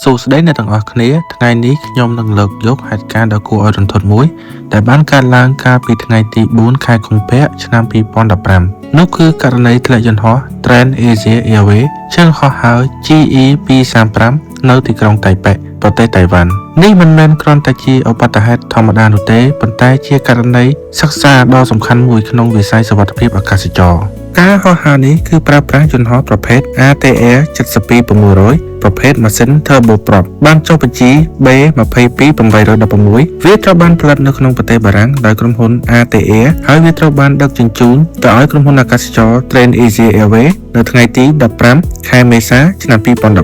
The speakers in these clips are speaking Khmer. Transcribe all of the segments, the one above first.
សួស្តីអ្នកទាំងអស់គ្នាថ្ងៃនេះខ្ញុំនឹងលើកយកហេតុការណ៍ដ៏គួរឲ្យរន្ធត់មួយដែលបានកើតឡើងកាលពីថ្ងៃទី4ខែកុម្ភៈឆ្នាំ2015នោះគឺករណីធ្លាក់យន្តហោះ Trend Asia Airways ជើងហោះហើរ GE235 នៅទីក្រុងតៃប៉េប្រទេសតៃវ៉ាន់នេះមិនមែនគ្រាន់តែជាឧបទ្ទហេតុធម្មតានោះទេប៉ុន្តែជាករណីសិក្សាដ៏សំខាន់មួយក្នុងវិស័យសុវត្ថិភាពអាកាសចរណ៍ការហោះហើរនេះគឺប្រើប្រាស់យន្តហោះប្រភេទ ATR 72600ប្រភេទម៉ាស៊ីន Turboprop បានចុះបញ្ជី B22816 វាត្រូវបានផលិតនៅក្នុងប្រទេសបារាំងដោយក្រុមហ៊ុន ATR ហើយវាត្រូវបានដឹកជញ្ជូនទៅឲ្យក្រុមហ៊ុនអាកាសចរណ៍ Trend Asia Airways នៅថ្ងៃទី15ខែមេសាឆ្នាំ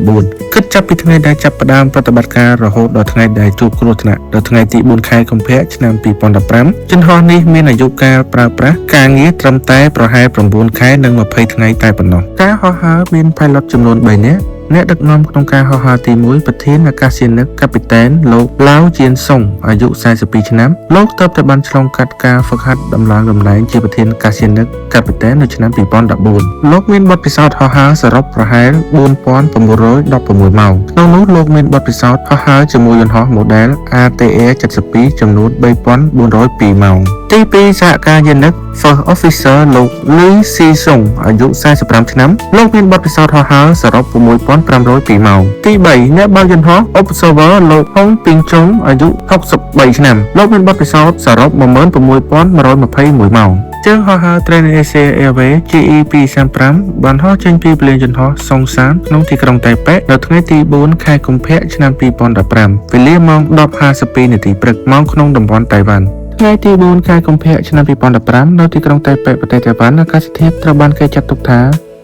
2014គិតចាប់ពីថ្ងៃដែលចាប់ផ្ដើមប្រតិបត្តិការរហូតដល់ថ្ងៃដែលជួបគ្រោះថ្នាក់ដល់ថ្ងៃទី4ខែកុម្ភៈឆ្នាំ2015យន្តហោះនេះមានអាយុកាលប្រើប្រាស់ការងារត្រឹមតែប្រហែល9ខែនិង20ថ្ងៃតែប៉ុណ្ណោះការហោះហើរមាន pilot ចំនួន3នាក់អ្នកដឹកនាំក្នុងការហោះហើរទី1ប្រធានអាកាសយានិកកាពីតែនលោកឡាវជៀនសុងអាយុ42ឆ្នាំលោកទើបតែបានឆ្លងកាត់ការហ្វឹកហាត់ដំឡើងតំណែងជាប្រធានអាកាសយានិកកាពីតែននៅឆ្នាំ2014លោកមានបទពិសោធន៍ហោះហើរសរុបប្រហែល4916ម៉ោងក្នុងនោះលោកមានបទពិសោធន៍ហោះហើរជាមួយយន្តហោះ model ATR 72ចំនួន3402ម៉ោងទី2សហការយានិក First Officer លោកលីស៊ីសុងអាយុ45ឆ្នាំលោកមានបទពិសោធន៍ហោះហើរសរុប6502ម៉ោងទី3អ្នកបើកយន្តហោះ Observer លោកហុងពីងចុងអាយុ63ឆ្នាំលោកមានបទពិសោធន៍សរុប16121ម៉ោងជើងហោះហើរ Trend Asia Airways GE235 បានហោះចេញពីពលានយន្តហោះសុងសានក្នុងទីក្រុងតៃប៉េនៅថ្ងៃទី4ខែកុម្ភៈឆ្នាំ2015វេលាម៉ោង 10:52 នាទីព្រឹកម៉ោងក្នុងតំបន់តៃវ៉ាន់ថ្ងៃទី4ខែកុម្ភៈឆ្នាំ2015នៅទីក្រុងតៃប៉េប្រទេសតៃវ៉ាន់អាកាសធាតុត្រូវបានគេចាត់ទុកថា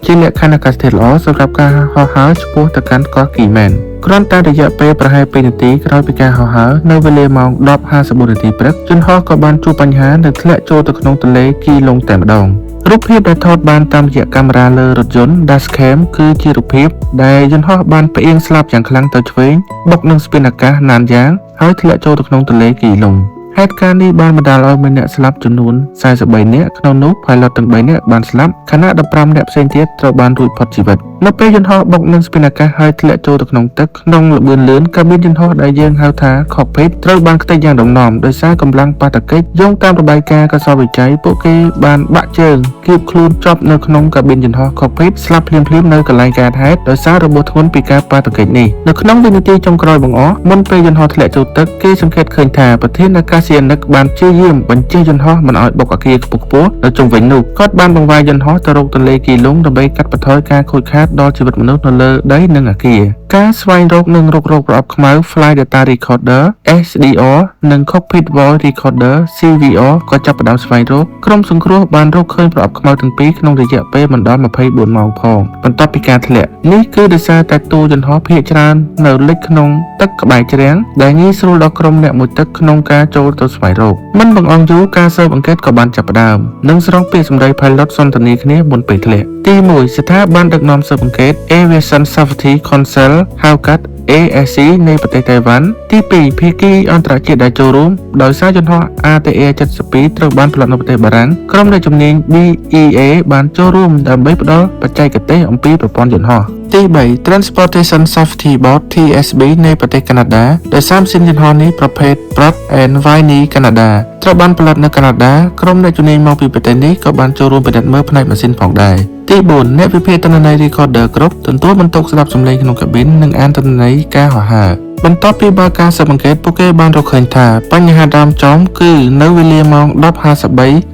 ជាលក្ខខណ្ឌអាកាសធាតុល្អសម្រាប់ការហោះហើរឆ្ពោះទៅកាន់កោះគីមែនគ្រាន់តែរយៈពេលប្រហែល2នាទីក្រោយពីការហោះហើរនៅវេលាម៉ោង 10:54 នាទីព្រឹកយន្តហោះក៏បានជួបបញ្ហានៅធ្លាក់ចូលទៅក្នុងទន្លេគីឡុងតែម្ដងរូបភាពដែលថតបានតាមរយៈកាមេរ៉ាលើរថយន្ត Dashcam គឺជារូបភាពដែលយន្តហោះបានផ្អៀងស្លាប់យ៉ាងខ្លាំងទៅឆ្វេងបុកនឹងស្ពានអាកាសណានយ៉ាងហើយធ្លាក់ចូលទៅក្នុងទន្លេគីឡុងហេតុការណ៍នេះបានបណ្ដាលឲ្យមានអ្នកស្លាប់ចំនួន43នាក់ក្នុងនោះ pilot ទាំង3នាក់បានស្លាប់ខណៈ15នាក់ផ្សេងទៀតត្រូវបានរួចផុតជីវិតនៅពេលយន្តហោះបុកនឹងស្ពានអាកាសហើយធ្លាក់ចូលទៅក្នុងទឹកក្នុងល្បឿនលឿនកាប៊ីនយន្តហោះដែលយើងហៅថា cockpit ត្រូវបានខ្ទេចយ៉ាងដំណំដោយសារកម្លាំងបាតុកិច្ចយោងតាមរបាយការណ៍កសោវិច័យពួកគេបានបាក់ជើងគៀបខ្លួនជាប់នៅក្នុងកាប៊ីនយន្តហោះ cockpit ស្លាប់ភ្លាមៗនៅកន្លែងកើតហេតុដោយសាររបួសធ្ងន់ពីការបាតុកិច្ចនេះនៅក្នុងវិនាទីចុងក្រោយបង្អស់មុនពេលយន្តហោះធ្លាក់ចូលទឹកគេសង្កេតឃើញថាប្រធានអាកាសយានិកបានព្យាយាមបញ្ជិះយន្តហោះមិនឲ្យបុកអគារខ្ពស់ៗនៅជុំវិញនោះគាត់បានបង្វែរយន្តហោះទៅរកទន្លេគីឡុងដើម្បីកាត់បន្ថយការខូចខាតដល់ជីវិតមនុស្សនៅលើដីនិងអគារការស្វែងរកនិងរុករកប្រអប់ខ្មៅ Flight Data Recorder SDR និង Cockpit Voice Recorder CVR ក៏ចាប់ផ្ដើមស្វែងរកក្រុមសង្គ្រោះបានរកឃើញប្រអប់ខ្មៅទាំងពីរក្នុងរយៈពេលមិនដល់24ម៉ោងផងបន្ទាប់ពីការធ្លាក់នេះគឺដោយសារតែតួយន្តហោះភាគច្រើននៅលិចក្នុងទឹកក្បែរច្រាំងដែលងាយស្រួលដល់ក្រុមអ្នកមុជទឹកក្នុងការចូលទៅស្វែងរកមិនបង្អង់យូរការស៊ើបអង្កេតក៏បានចាប់ផ្ដើមនិងស្រង់ពាក្យសម្ដី pilot សន្ទនាគ្នាមុនពេលធ្លាក់ទី1ស្ថាប័នដឹកនាំស៊ើបអង្កេត Aviation Safety Council ហៅកាត់ ASC នៃប្រទេសតៃវ៉ាន់ទី2ភាគីអន្តរជាតិដែលចូលរួមដោយសារយន្តហោះ ATR 72ត្រូវបានផលិតនៅប្រទេសបារាំងក្រុមអ្នកជំនាញ BEA បានចូលរួមដើម្បីផ្ដល់បច្ចេកទេសអំពីប្រព័ន្ធយន្តហោះទី3 Transportation Safety Board TSB នៃប្រទេសកាណាដាដោយសារម៉ាស៊ីនយន្តហោះនេះប្រភេទ Pratt & Whitney កាណាដាត្រូវបានផលិតនៅកាណាដាក្រុមអ្នកជំនាញមកពីប្រទេសនេះក៏បានចូលរួមពិនិត្យមើលផ្នែកម៉ាស៊ីនផងដែរទី4អ្នកវិភាគទិន្នន័យ Recorder គ្រប់ទទួលបន្ទុកស្ដាប់សំឡេងក្នុងកាប៊ីននិងអានទិន្នន័យការហោះហើរបន្ទាប់ពីបើកការស៊ើបអង្កេតពួកគេបានរកឃើញថាបញ្ហាដើមចំគឺនៅវេលាម៉ោង 10:53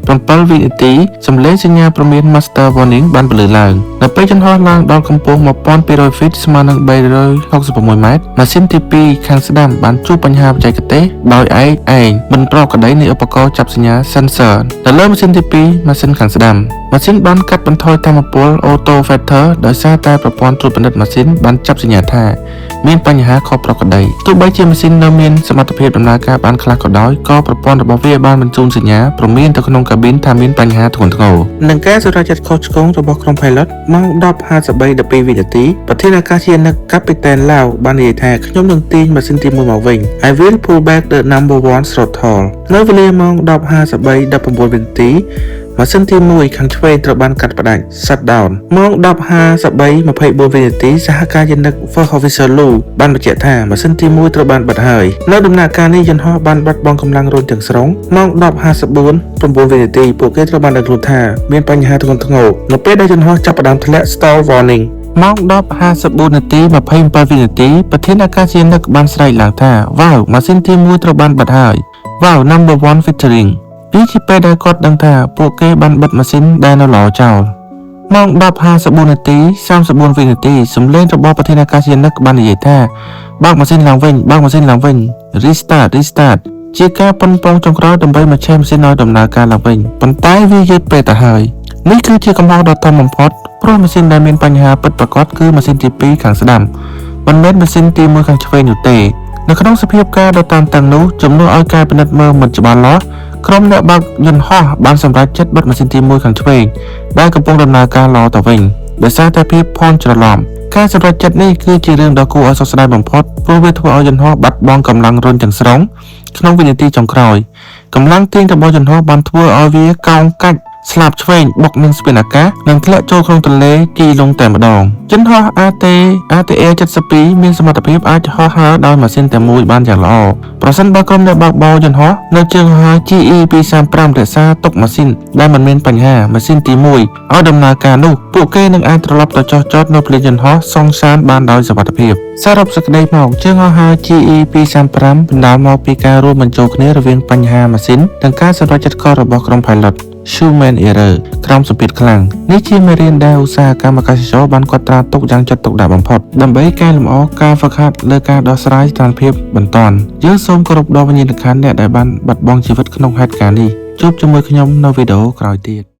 7 វិនាទីសំឡេងសញ្ញាព្រមាន Master Warning បានបន្លឺឡើងនៅពេលយន្តហោះឡើងដល់កម្ពស់ 1200 feet ស្មើនឹង366ម៉ែត្រម៉ាស៊ីនទី2ខាងស្ដាំបានជួបបញ្ហាបច្ចេកទេសដោយឯងមិនប្រក្រតីនៃឧបករណ៍ចាប់សញ្ញា Sensor នៅលើម៉ាស៊ីនទី2ម៉ាស៊ីនខាងស្ដាំម៉ាស៊ីនបានកាត់បន្ថយថាមពល Auto Filter ដោយសារតែប្រព័ន្ធត្រួតពិនិត្យម៉ាស៊ីនបានចាប់សញ្ញាថាមានបញ្ហាខុសប្រក្រតីទោះបីជាម៉ាស៊ីននៅមានសមត្ថភាពដំណើរការបានខ្លះក៏ដោយក៏ប្រព័ន្ធរបស់វាបានបញ្ជូនសញ្ញាព្រមានទៅក្នុងកាប៊ីនថាមានបញ្ហាធ្ងន់ធ្ងរនឹងការសម្រេចចិត្តខុសឆ្គងរបស់ក្រុម pilot ម៉ោង 10:53 វិនាទីប្រធានអាកាសយានិកកាពីតែនឡាវបាននិយាយថាខ្ញុំនឹងទាញម៉ាស៊ីនទី1មកវិញ I will pull back the number 1 throttle នៅវេលាម៉ោង 10:53 19 វិនាទី ម៉ាស៊ីនទី1ខាងឆ្វេងត្រូវបានកាត់ផ្តាច់ shut down ម៉ោង 10:53:24 នាទីសហការយានិក First Officer Lu បានបញ្ជាក់ថាម៉ាស៊ីនទី1ត្រូវបានបិទហើយនៅដំណាក់កាលនេះយន្តហោះបានបាត់បង់កម្លាំងរុញទាំងស្រុងម៉ោង 10:54:09 នាទីពួកគេត្រូវបានដឹងខ្លួនថាមានបញ្ហាធ្ងន់ធ្ងរនៅពេលដែលយន្តហោះចាប់ផ្ដើមធ្លាក់ stall warning ម៉ោង 10:54 នាទី 27 វិនាទីប្រធានអាកាសយានិកបានស្រែកឡើងថាវ៉ាវម៉ាស៊ីនទី1ត្រូវបានបិទហើយវ៉ាវ number 1 featuring វាជាពេលដែលគាត់ដឹងថាពួកគេបានបិទម៉ាស៊ីនដែលនៅល្អចោលម៉ោង 10:54 នាទី 34 វិនាទីសំឡេងរបស់ប្រធានអាកាសយានិកបាននិយាយថាបើកម៉ាស៊ីនឡើងវិញ restart ជាការប៉ុនប៉ងចុងក្រោយដើម្បីបញ្ឆេះម៉ាស៊ីនឲ្យដំណើរការឡើងវិញប៉ុន្តែវាយឺតពេកទៅហើយនេះគឺជាកំហុសដ៏ធំបំផុតព្រោះម៉ាស៊ីនដែលមានបញ្ហាពិតប្រាកដគឺម៉ាស៊ីនទី2ខាងស្ដាំមិនមែនម៉ាស៊ីនទី1ខាងឆ្វេងនោះទេនៅក្នុងសភាពការដ៏តានតឹងនោះជំនួសឲ្យការពិនិត្យមើលមិនច្បាស់លាស់ក្រុមអ្នកបើកយន្តហោះបានសម្រេចចិត្តបិទម៉ាស៊ីនទី1ខាងឆ្វេងដែលកំពុងដំណើរការល្អទៅវិញដោយសារតែភាពភ័ន្តច្រឡំការសម្រេចចិត្តនេះគឺជារឿងដ៏គួរឲ្យសោកស្ដាយបំផុតព្រោះវាធ្វើឲ្យយន្តហោះបាត់បង់កម្លាំងរុញទាំងស្រុងក្នុងវិនាទីចុងក្រោយកម្លាំងទាញរបស់យន្តហោះបានធ្វើឲ្យវាកោងកាច់ស្លាបឆ្វេងបុកនឹងស្ពានអាកាសនិងធ្លាក់ចូលក្នុងទន្លេគីឡុងតែម្ដងយន្តហោះ ATA-72 មានសមត្ថភាពអាចហោះហើរដោយម៉ាស៊ីនតែមួយបានយ៉ាងល្អប្រសិនបើក្រុមអ្នកបើកបរយន្តហោះនៅជើងហោះ GE235 រក្សាទុកម៉ាស៊ីនដែលមិនមានបញ្ហាម៉ាស៊ីនទី1ឲ្យដំណើរការនោះពួកគេនឹងអាចត្រឡប់ទៅចុះចតនៅភ្លានយន្តហោះសងសានបានដោយសុវត្ថិភាពសរុបសេចក្តីមកជើងហោះ GE235 បណ្ដាលមកពីការរួមបញ្ចូលគ្នារវាងបញ្ហាម៉ាស៊ីននិងការសម្រេចចិត្តខុសរបស់ក្រុម pilot Human error ក្រោមសម្ពាធខ្លាំងនេះជាមេរៀនដែលឧស្សាហកម្មអាកាសចរបានកត់ត្រាទុកយ៉ាងចិត្តទុកដាក់បំផុតដើម្បីកែលម្អការហ្វឹកហាត់លើការដោះស្រាយស្ថានភាពបន្ទាន់យើងសូមគោរពដល់វិញ្ញាណក្ខន្ធអ្នកដែលបានបាត់បង់ជីវិតក្នុងហេតុការណ៍នេះជួបជាមួយខ្ញុំនៅវីដេអូក្រោយទៀត